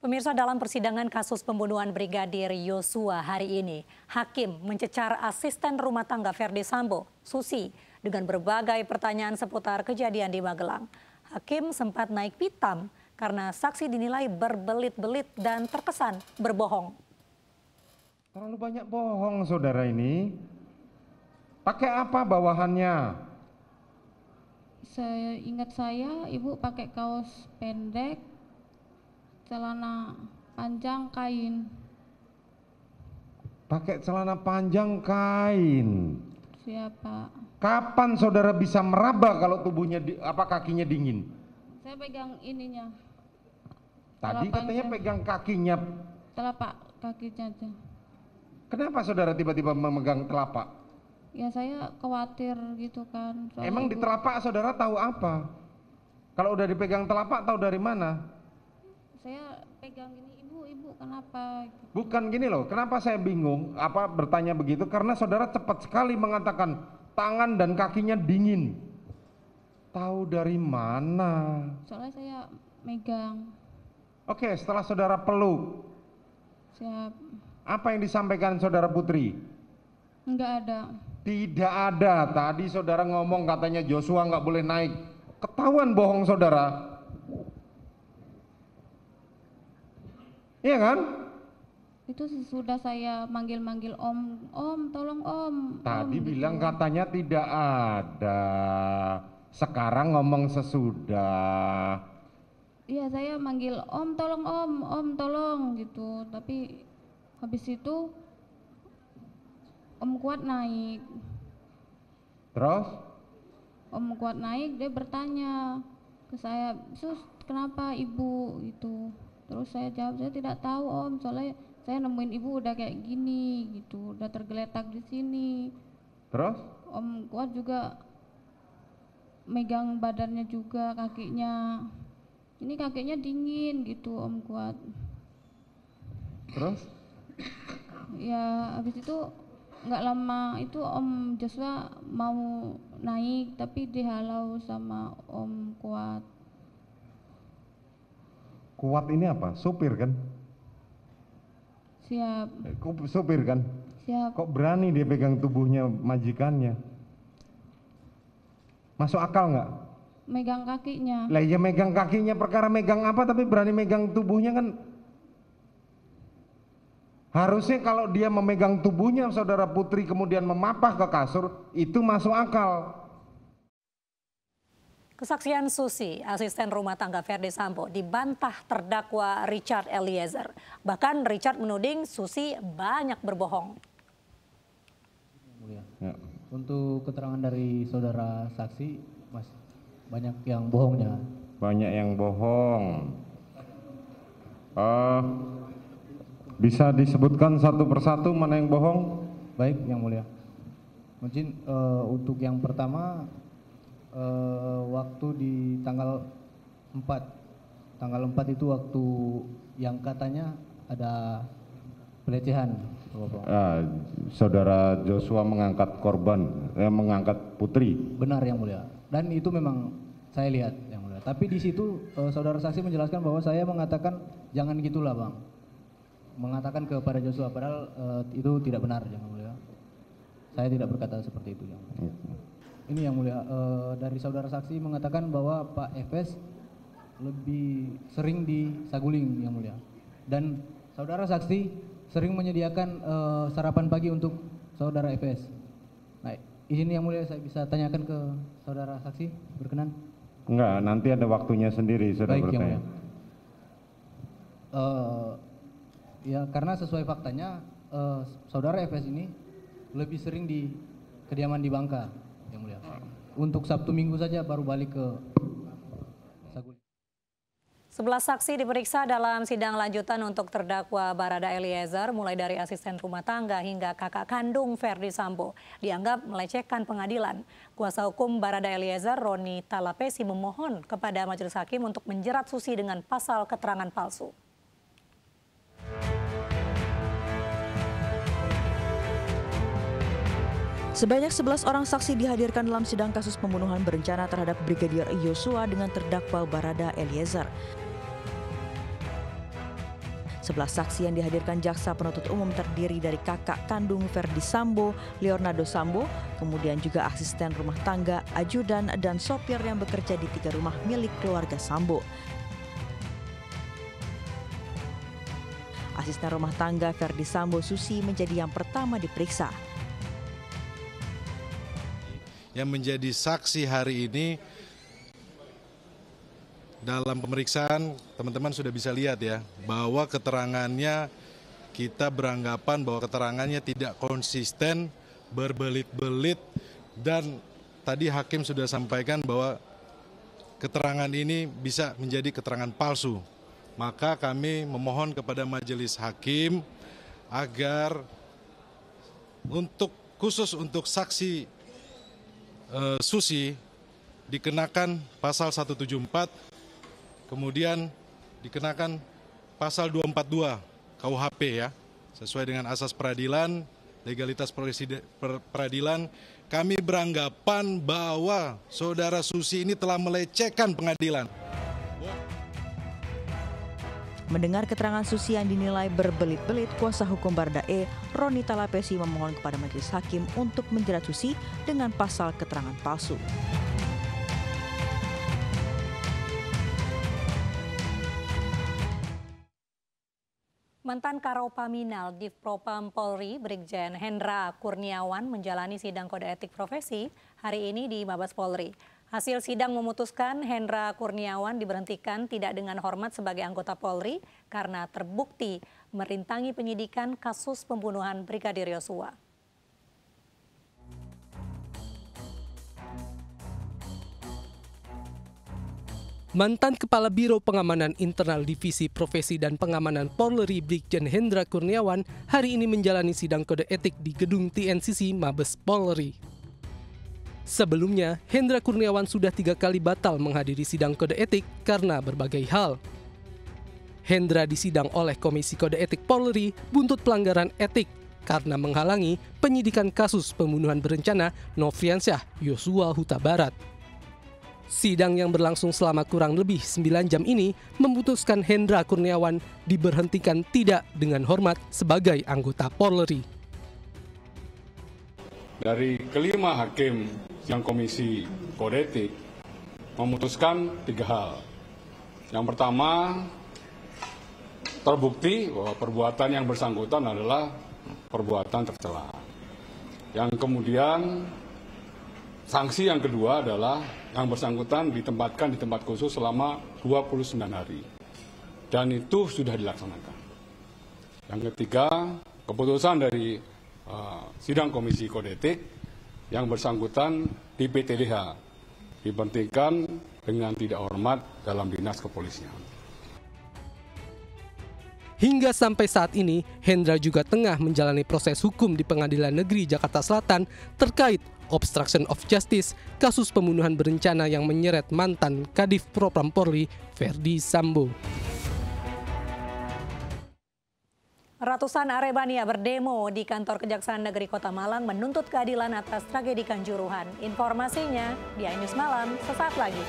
Pemirsa, dalam persidangan kasus pembunuhan Brigadir Yosua hari ini, hakim mencecar asisten rumah tangga Verdi Sambo, Susi, dengan berbagai pertanyaan seputar kejadian di Magelang. Hakim sempat naik pitam karena saksi dinilai berbelit-belit dan terkesan berbohong. Terlalu banyak bohong, saudara ini. Pakai apa bawahannya? Ingat saya, ibu pakai kaos pendek, celana panjang kain. Pakai celana panjang kain. Siapa? Kapan saudara bisa meraba kalau tubuhnya kakinya dingin? Saya pegang ininya. Tadi katanya pegang kakinya. Telapak kakinya aja. Kenapa saudara tiba-tiba memegang telapak? Ya saya khawatir gitu kan. Emang di telapak saudara tahu apa? Kalau udah dipegang telapak tahu dari mana? Saya pegang gini, ibu kenapa? Bukan gini loh, kenapa saya bingung bertanya begitu? Karena saudara cepat sekali mengatakan tangan dan kakinya dingin. Tahu dari mana? Soalnya saya megang. Oke, setelah saudara peluk, Siap. apa yang disampaikan saudara Putri? Enggak ada. Tidak ada. Tadi saudara ngomong katanya Joshua nggak boleh naik. Ketahuan bohong saudara. Iya kan? Itu sesudah saya manggil-manggil om, tolong om. Tadi om, bilang gitu. katanya tidak ada. Sekarang ngomong sesudah. Iya, saya manggil om tolong gitu. Tapi habis itu Om Kuat naik. Terus? Om Kuat naik, dia bertanya ke saya, "Sus, kenapa ibu?" gitu. Terus saya jawab, "Saya tidak tahu om, soalnya saya nemuin ibu udah kayak gini gitu, udah tergeletak di sini." Terus? Om Kuat juga megang badannya juga, kakinya. Ini kakinya dingin gitu Om Kuat. Terus? Ya habis itu nggak lama itu Om Joshua mau naik tapi dihalau sama Om Kuat. Kuat ini apa? Supir kan? Siap. Supir kan? Siap. Kok berani dia pegang tubuhnya majikannya? Masuk akal nggak? Megang kakinya. Lah ya megang kakinya, perkara megang apa tapi berani megang tubuhnya kan? Harusnya kalau dia memegang tubuhnya saudara Putri kemudian memapah ke kasur, itu masuk akal. Kesaksian Susi, asisten rumah tangga Verdi Sambo, dibantah terdakwa Richard Eliezer. Bahkan Richard menuding Susi banyak berbohong. Ya. Untuk keterangan dari saudara saksi, Mas, banyak yang bohongnya. Banyak yang bohong. Bisa disebutkan satu persatu mana yang bohong? Baik, yang mulia. Mungkin untuk yang pertama, waktu di tanggal 4 itu waktu yang katanya ada pelecehan. Saudara Joshua mengangkat korban, mengangkat Putri. Benar yang mulia. Dan itu memang saya lihat yang mulia. Tapi di situ saudara saksi menjelaskan bahwa saya mengatakan jangan gitulah bang. Mengatakan kepada Joshua, padahal itu tidak benar yang mulia. Saya tidak berkata seperti itu yang mulia. Ini yang mulia, dari saudara saksi mengatakan bahwa Pak Efes lebih sering di Saguling yang mulia. Dan saudara saksi sering menyediakan sarapan pagi untuk saudara Efes. Nah, izin yang mulia saya bisa tanyakan ke saudara saksi, berkenan? Enggak, nanti ada waktunya sendiri saudara bertanya. Ya karena sesuai faktanya saudara Efes ini lebih sering di kediaman di Bangka yang mulia. Untuk Sabtu Minggu saja baru balik ke Saguling. 11 saksi diperiksa dalam sidang lanjutan untuk terdakwa Barada Eliezer, mulai dari asisten rumah tangga hingga kakak kandung Verdi Sambo, dianggap melecehkan pengadilan. Kuasa hukum Barada Eliezer, Roni Talapesi, memohon kepada majelis hakim untuk menjerat Susi dengan pasal keterangan palsu. Sebanyak 11 orang saksi dihadirkan dalam sidang kasus pembunuhan berencana terhadap Brigadir Yosua dengan terdakwa Barada Eliezer. 11 saksi yang dihadirkan jaksa penuntut umum terdiri dari kakak kandung Verdi Sambo, Leonardo Sambo, kemudian juga asisten rumah tangga, ajudan, dan sopir yang bekerja di 3 rumah milik keluarga Sambo. Asisten rumah tangga Verdi Sambo, Susi, menjadi yang pertama diperiksa. Yang menjadi saksi hari ini dalam pemeriksaan, teman-teman sudah bisa lihat ya, bahwa keterangannya kita beranggapan bahwa keterangannya tidak konsisten, berbelit-belit, dan tadi hakim sudah sampaikan bahwa keterangan ini bisa menjadi keterangan palsu. Maka kami memohon kepada majelis hakim agar khusus untuk saksi Susi dikenakan pasal 174, kemudian dikenakan pasal 242 KUHP ya, sesuai dengan asas peradilan, legalitas peradilan. Kami beranggapan bahwa saudara Susi ini telah melecehkan pengadilan. Mendengar keterangan Susi yang dinilai berbelit-belit, kuasa hukum Baradae, Roni Talapesi, memohon kepada majelis hakim untuk menjerat Susi dengan pasal keterangan palsu. Mantan Karopaminal Divpropam Polri, Brigjen Hendra Kurniawan menjalani sidang kode etik profesi hari ini di Mabes Polri. Hasil sidang memutuskan Hendra Kurniawan diberhentikan tidak dengan hormat sebagai anggota Polri karena terbukti merintangi penyidikan kasus pembunuhan Brigadir Yosua. Mantan Kepala Biro Pengamanan Internal Divisi Profesi dan Pengamanan Polri Brigjen Hendra Kurniawan hari ini menjalani sidang kode etik di Gedung TNCC Mabes Polri. Sebelumnya, Hendra Kurniawan sudah 3 kali batal menghadiri sidang kode etik karena berbagai hal. Hendra disidang oleh Komisi Kode Etik Polri buntut pelanggaran etik karena menghalangi penyidikan kasus pembunuhan berencana Nofriansyah Yosua Huta Barat. Sidang yang berlangsung selama kurang lebih 9 jam ini memutuskan Hendra Kurniawan diberhentikan tidak dengan hormat sebagai anggota Polri. Dari kelima hakim yang Komisi Kode Etik memutuskan 3 hal. Yang pertama, terbukti bahwa perbuatan yang bersangkutan adalah perbuatan tercela. Yang kemudian, sanksi yang kedua adalah yang bersangkutan ditempatkan di tempat khusus selama 29 hari. Dan itu sudah dilaksanakan. Yang ketiga, keputusan dari sidang Komisi Kode Etik yang bersangkutan di PTDH diberhentikan dengan tidak hormat dalam dinas kepolisian. Hingga sampai saat ini, Hendra juga tengah menjalani proses hukum di Pengadilan Negeri Jakarta Selatan terkait obstruction of justice kasus pembunuhan berencana yang menyeret mantan Kadif Propam Polri Verdi Sambo. Ratusan Arebania berdemo di kantor Kejaksaan Negeri Kota Malang menuntut keadilan atas tragedi Kanjuruhan. Informasinya di iNews Malam sesaat lagi.